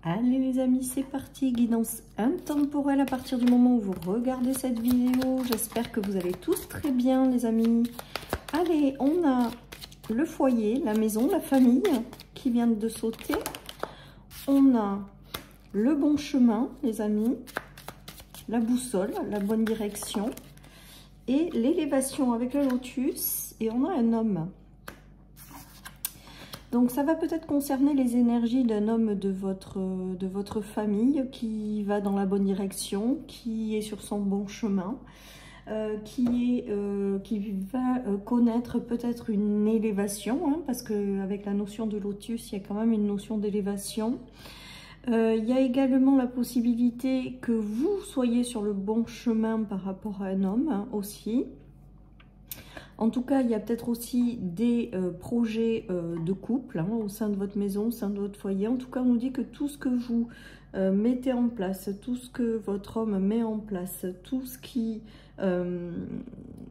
Allez les amis, c'est parti, guidance intemporelle à partir du moment où vous regardez cette vidéo. J'espère que vous allez tous très bien les amis. Allez, on a le foyer, la maison, la famille qui vient de sauter. On a le bon chemin les amis, la boussole, la bonne direction et l'élévation avec le lotus. Et on a un homme. Donc ça va peut-être concerner les énergies d'un homme de votre famille qui va dans la bonne direction, qui est sur son bon chemin, qui va connaître peut-être une élévation, hein, parce qu'avec la notion de lotus, il y a quand même une notion d'élévation. Il y a également la possibilité que vous soyez sur le bon chemin par rapport à un homme hein, aussi. En tout cas, il y a peut-être aussi des projets de couple hein, au sein de votre maison, au sein de votre foyer. En tout cas, on nous dit que tout ce que vous mettez en place, tout ce que votre homme met en place, tout ce qui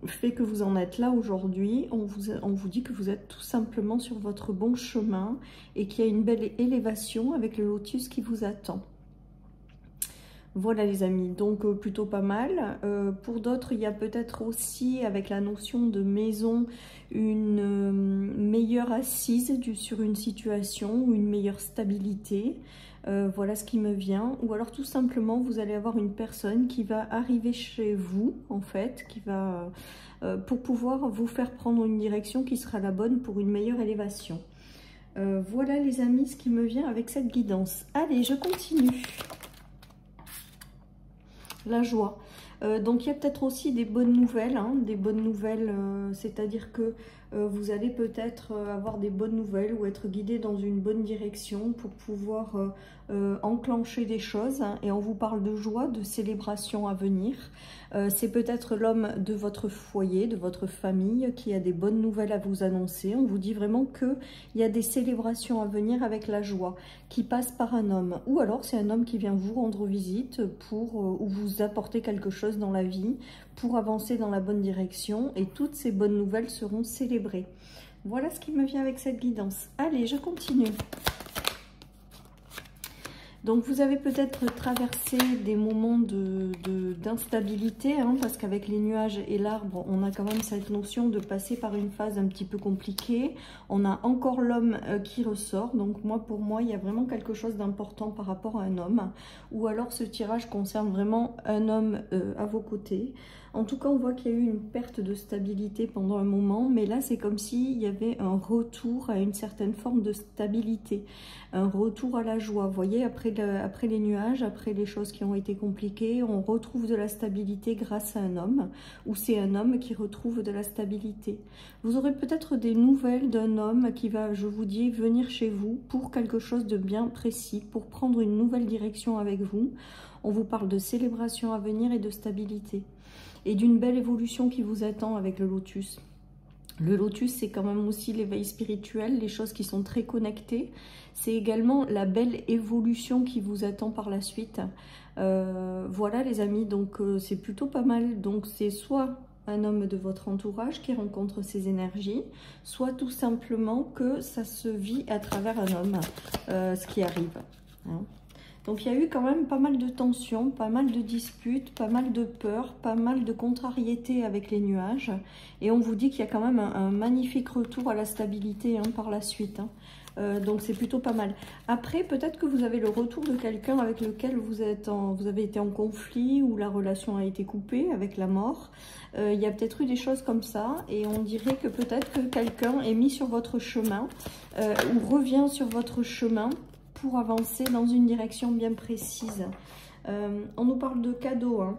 fait que vous en êtes là aujourd'hui, on vous dit que vous êtes tout simplement sur votre bon chemin et qu'il y a une belle élévation avec le lotus qui vous attend. Voilà les amis, donc plutôt pas mal. Pour d'autres, il y a peut-être aussi avec la notion de maison une meilleure assise sur une situation ou une meilleure stabilité. Voilà ce qui me vient. Ou alors tout simplement, vous allez avoir une personne qui va arriver chez vous, en fait, qui va pour pouvoir vous faire prendre une direction qui sera la bonne pour une meilleure élévation. Voilà les amis, ce qui me vient avec cette guidance. Allez, je continue. La joie. Donc il y a peut-être aussi des bonnes nouvelles, hein, c'est-à-dire que vous allez peut-être avoir des bonnes nouvelles ou être guidé dans une bonne direction pour pouvoir enclencher des choses. Hein, et on vous parle de joie, de célébration à venir. C'est peut-être l'homme de votre foyer, de votre famille qui a des bonnes nouvelles à vous annoncer. On vous dit vraiment qu'il y a des célébrations à venir avec la joie qui passe par un homme. Ou alors c'est un homme qui vient vous rendre visite pour ou vous apporter quelque chose dans la vie pour avancer dans la bonne direction. Et toutes ces bonnes nouvelles seront célébrées. Voilà ce qui me vient avec cette guidance. Allez, je continue. Donc vous avez peut-être traversé des moments d'instabilité, hein, parce qu'avec les nuages et l'arbre, on a quand même cette notion de passer par une phase un petit peu compliquée. On a encore l'homme qui ressort, donc pour moi, il y a vraiment quelque chose d'important par rapport à un homme. Ou alors ce tirage concerne vraiment un homme à vos côtés. En tout cas, on voit qu'il y a eu une perte de stabilité pendant un moment, mais là, c'est comme s'il y avait un retour à une certaine forme de stabilité, un retour à la joie. Vous voyez, après les nuages, après les choses qui ont été compliquées, on retrouve de la stabilité grâce à un homme, ou c'est un homme qui retrouve de la stabilité. Vous aurez peut-être des nouvelles d'un homme qui va, je vous dis, venir chez vous pour quelque chose de bien précis, pour prendre une nouvelle direction avec vous. On vous parle de célébration à venir et de stabilité. Et d'une belle évolution qui vous attend avec le lotus. Le lotus, c'est quand même aussi l'éveil spirituel, les choses qui sont très connectées. C'est également la belle évolution qui vous attend par la suite. Voilà les amis, donc c'est plutôt pas mal. Donc c'est soit un homme de votre entourage qui rencontre ces énergies, soit tout simplement que ça se vit à travers un homme, ce qui arrive. Hein. Donc il y a eu quand même pas mal de tensions, pas mal de disputes, pas mal de peurs, pas mal de contrariétés avec les nuages. Et on vous dit qu'il y a quand même un magnifique retour à la stabilité hein, par la suite. Hein. Donc c'est plutôt pas mal. Après, peut-être que vous avez le retour de quelqu'un avec lequel vous avez été en conflit ou la relation a été coupée avec la mort. Il y a peut-être eu des choses comme ça et on dirait que peut-être que quelqu'un est mis sur votre chemin ou revient sur votre chemin pour avancer dans une direction bien précise. On nous parle de cadeaux, hein.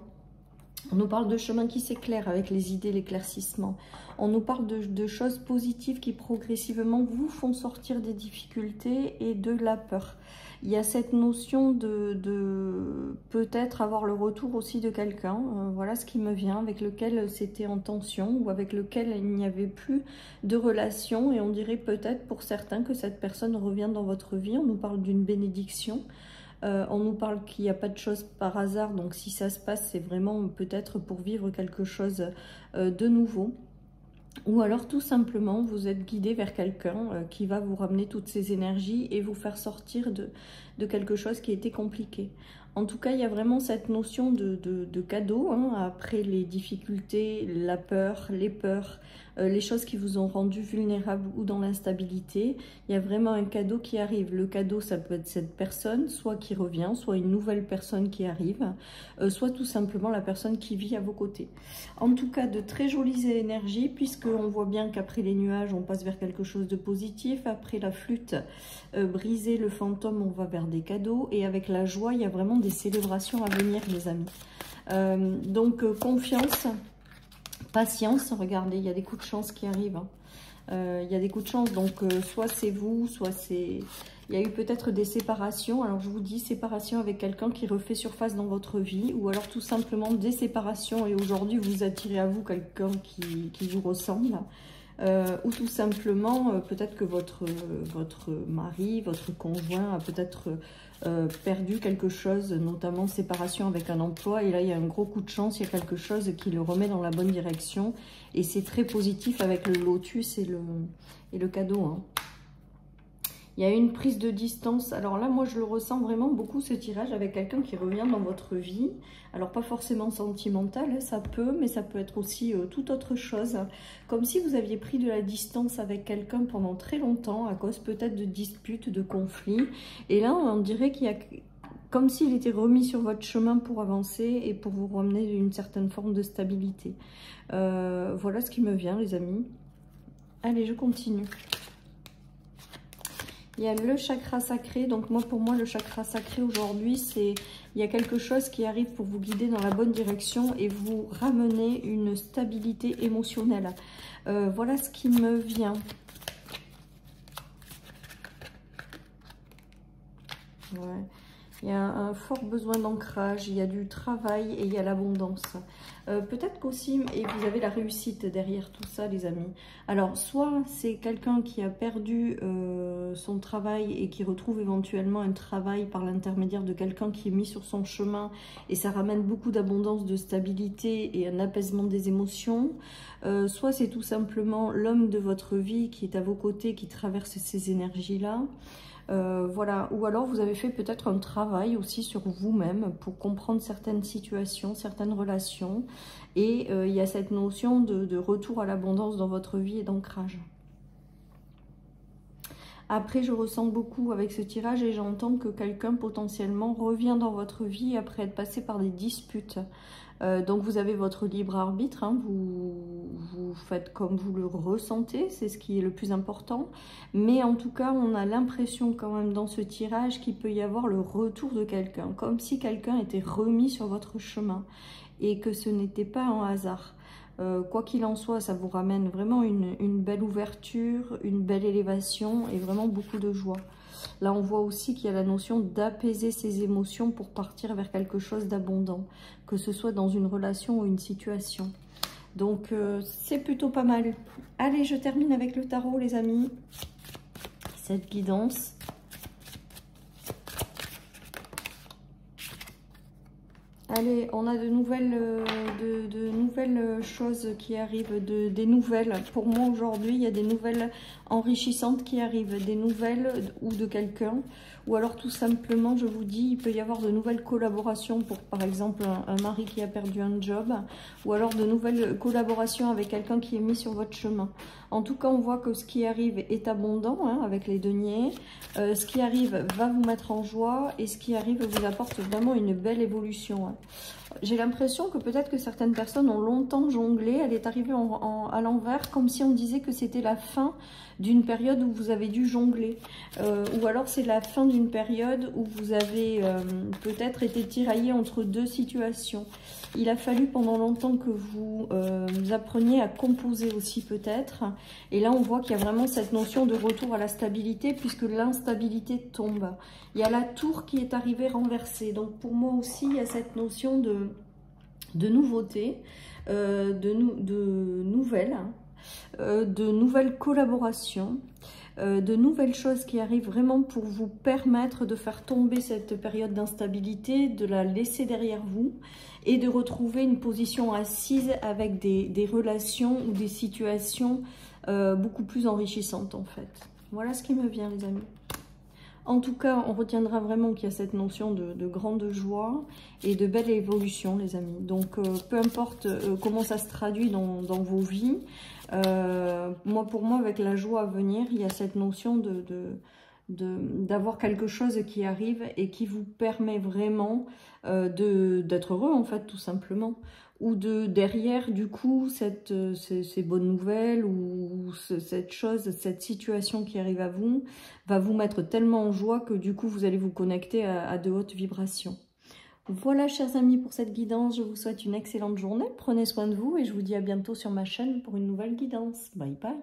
On nous parle de chemin qui s'éclaire avec les idées, l'éclaircissement. On nous parle de choses positives qui progressivement vous font sortir des difficultés et de la peur. Il y a cette notion de peut-être avoir le retour aussi de quelqu'un, voilà ce qui me vient, avec lequel c'était en tension ou avec lequel il n'y avait plus de relation. Et on dirait peut-être pour certains que cette personne revient dans votre vie. On nous parle d'une bénédiction. On nous parle qu'il n'y a pas de choses par hasard, donc si ça se passe, c'est vraiment peut-être pour vivre quelque chose de nouveau. Ou alors tout simplement vous êtes guidé vers quelqu'un qui va vous ramener toutes ces énergies et vous faire sortir de quelque chose qui était compliqué. En tout cas, il y a vraiment cette notion de cadeau, hein, après les difficultés, la peur, les peurs, les choses qui vous ont rendu vulnérable ou dans l'instabilité. Il y a vraiment un cadeau qui arrive. Le cadeau, ça peut être cette personne, soit qui revient, soit une nouvelle personne qui arrive, soit tout simplement la personne qui vit à vos côtés. En tout cas, de très jolies énergies, puisqu'on voit bien qu'après les nuages, on passe vers quelque chose de positif. Après la flûte brisée, le fantôme, on va vers des cadeaux. Et avec la joie, il y a vraiment des célébrations à venir, les amis. Donc, confiance, patience. Regardez, il y a des coups de chance qui arrivent. Il y a des coups de chance, donc soit c'est vous, soit c'est... Il y a eu peut-être des séparations. Alors, je vous dis, séparation avec quelqu'un qui refait surface dans votre vie, ou alors tout simplement des séparations et aujourd'hui, vous attirez à vous quelqu'un qui vous ressemble. Ou tout simplement, peut-être que votre mari, votre conjoint a peut-être perdu quelque chose, notamment séparation avec un emploi. Et là, il y a un gros coup de chance, il y a quelque chose qui le remet dans la bonne direction. Et c'est très positif avec le lotus et le cadeau, hein. Il y a une prise de distance. Alors là, moi, je le ressens vraiment beaucoup, ce tirage, avec quelqu'un qui revient dans votre vie. Alors, pas forcément sentimental, ça peut, mais ça peut être aussi toute autre chose. Comme si vous aviez pris de la distance avec quelqu'un pendant très longtemps, à cause peut-être de disputes, de conflits. Et là, on dirait qu'il y a... comme s'il était remis sur votre chemin pour avancer et pour vous ramener une certaine forme de stabilité. Voilà ce qui me vient, les amis. Allez, je continue. Il y a le chakra sacré. Donc moi, pour moi, le chakra sacré aujourd'hui, c'est... Il y a quelque chose qui arrive pour vous guider dans la bonne direction et vous ramener une stabilité émotionnelle. Voilà ce qui me vient. Ouais. Il y a un fort besoin d'ancrage, il y a du travail et il y a l'abondance. Peut-être qu'aussi, et vous avez la réussite derrière tout ça, les amis. Alors, soit c'est quelqu'un qui a perdu son travail et qui retrouve éventuellement un travail par l'intermédiaire de quelqu'un qui est mis sur son chemin et ça ramène beaucoup d'abondance, de stabilité et un apaisement des émotions. Soit c'est tout simplement l'homme de votre vie qui est à vos côtés, qui traverse ces énergies-là. Voilà, ou alors vous avez fait peut-être un travail aussi sur vous-même pour comprendre certaines situations, certaines relations, et il y a cette notion de retour à l'abondance dans votre vie et d'ancrage. Après, je ressens beaucoup avec ce tirage et j'entends que quelqu'un potentiellement revient dans votre vie après être passé par des disputes. Donc vous avez votre libre arbitre, hein, vous faites comme vous le ressentez, c'est ce qui est le plus important. Mais en tout cas, on a l'impression quand même dans ce tirage qu'il peut y avoir le retour de quelqu'un, comme si quelqu'un était remis sur votre chemin et que ce n'était pas un hasard. Quoi qu'il en soit, ça vous ramène vraiment une belle ouverture, une belle élévation et vraiment beaucoup de joie. Là, on voit aussi qu'il y a la notion d'apaiser ses émotions pour partir vers quelque chose d'abondant, que ce soit dans une relation ou une situation. Donc, c'est plutôt pas mal. Allez, je termine avec le tarot, les amis. Cette guidance. Allez, on a de nouvelles choses qui arrivent, des nouvelles. Pour moi, aujourd'hui, il y a des nouvelles enrichissantes qui arrivent, des nouvelles ou de quelqu'un. Ou alors, tout simplement, je vous dis, il peut y avoir de nouvelles collaborations pour, par exemple, un mari qui a perdu un job. Ou alors, de nouvelles collaborations avec quelqu'un qui est mis sur votre chemin. En tout cas, on voit que ce qui arrive est abondant, hein, avec les deniers. Ce qui arrive va vous mettre en joie et ce qui arrive vous apporte vraiment une belle évolution, hein. J'ai l'impression que peut-être que certaines personnes ont longtemps jonglé, elle est arrivée à l'envers, comme si on disait que c'était la fin d'une période où vous avez dû jongler. Ou alors c'est la fin d'une période où vous avez peut-être été tiraillé entre deux situations. Il a fallu pendant longtemps que vous appreniez à composer aussi peut-être. Et là, on voit qu'il y a vraiment cette notion de retour à la stabilité puisque l'instabilité tombe. Il y a la tour qui est arrivée renversée. Donc pour moi aussi, il y a cette notion de nouveauté, de nouvelles collaborations. de nouvelles choses qui arrivent vraiment pour vous permettre de faire tomber cette période d'instabilité, de la laisser derrière vous et de retrouver une position assise avec des relations ou des situations beaucoup plus enrichissantes en fait. Voilà ce qui me vient les amis. En tout cas, on retiendra vraiment qu'il y a cette notion de grande joie et de belle évolution, les amis. Donc, peu importe comment ça se traduit dans vos vies, pour moi, avec la joie à venir, il y a cette notion d'avoir quelque chose qui arrive et qui vous permet vraiment d'être heureux, en fait, tout simplement. Ou derrière, du coup, ces bonnes nouvelles ou cette situation qui arrive à vous, va vous mettre tellement en joie que du coup, vous allez vous connecter à de hautes vibrations. Voilà, chers amis, pour cette guidance. Je vous souhaite une excellente journée. Prenez soin de vous et je vous dis à bientôt sur ma chaîne pour une nouvelle guidance. Bye bye.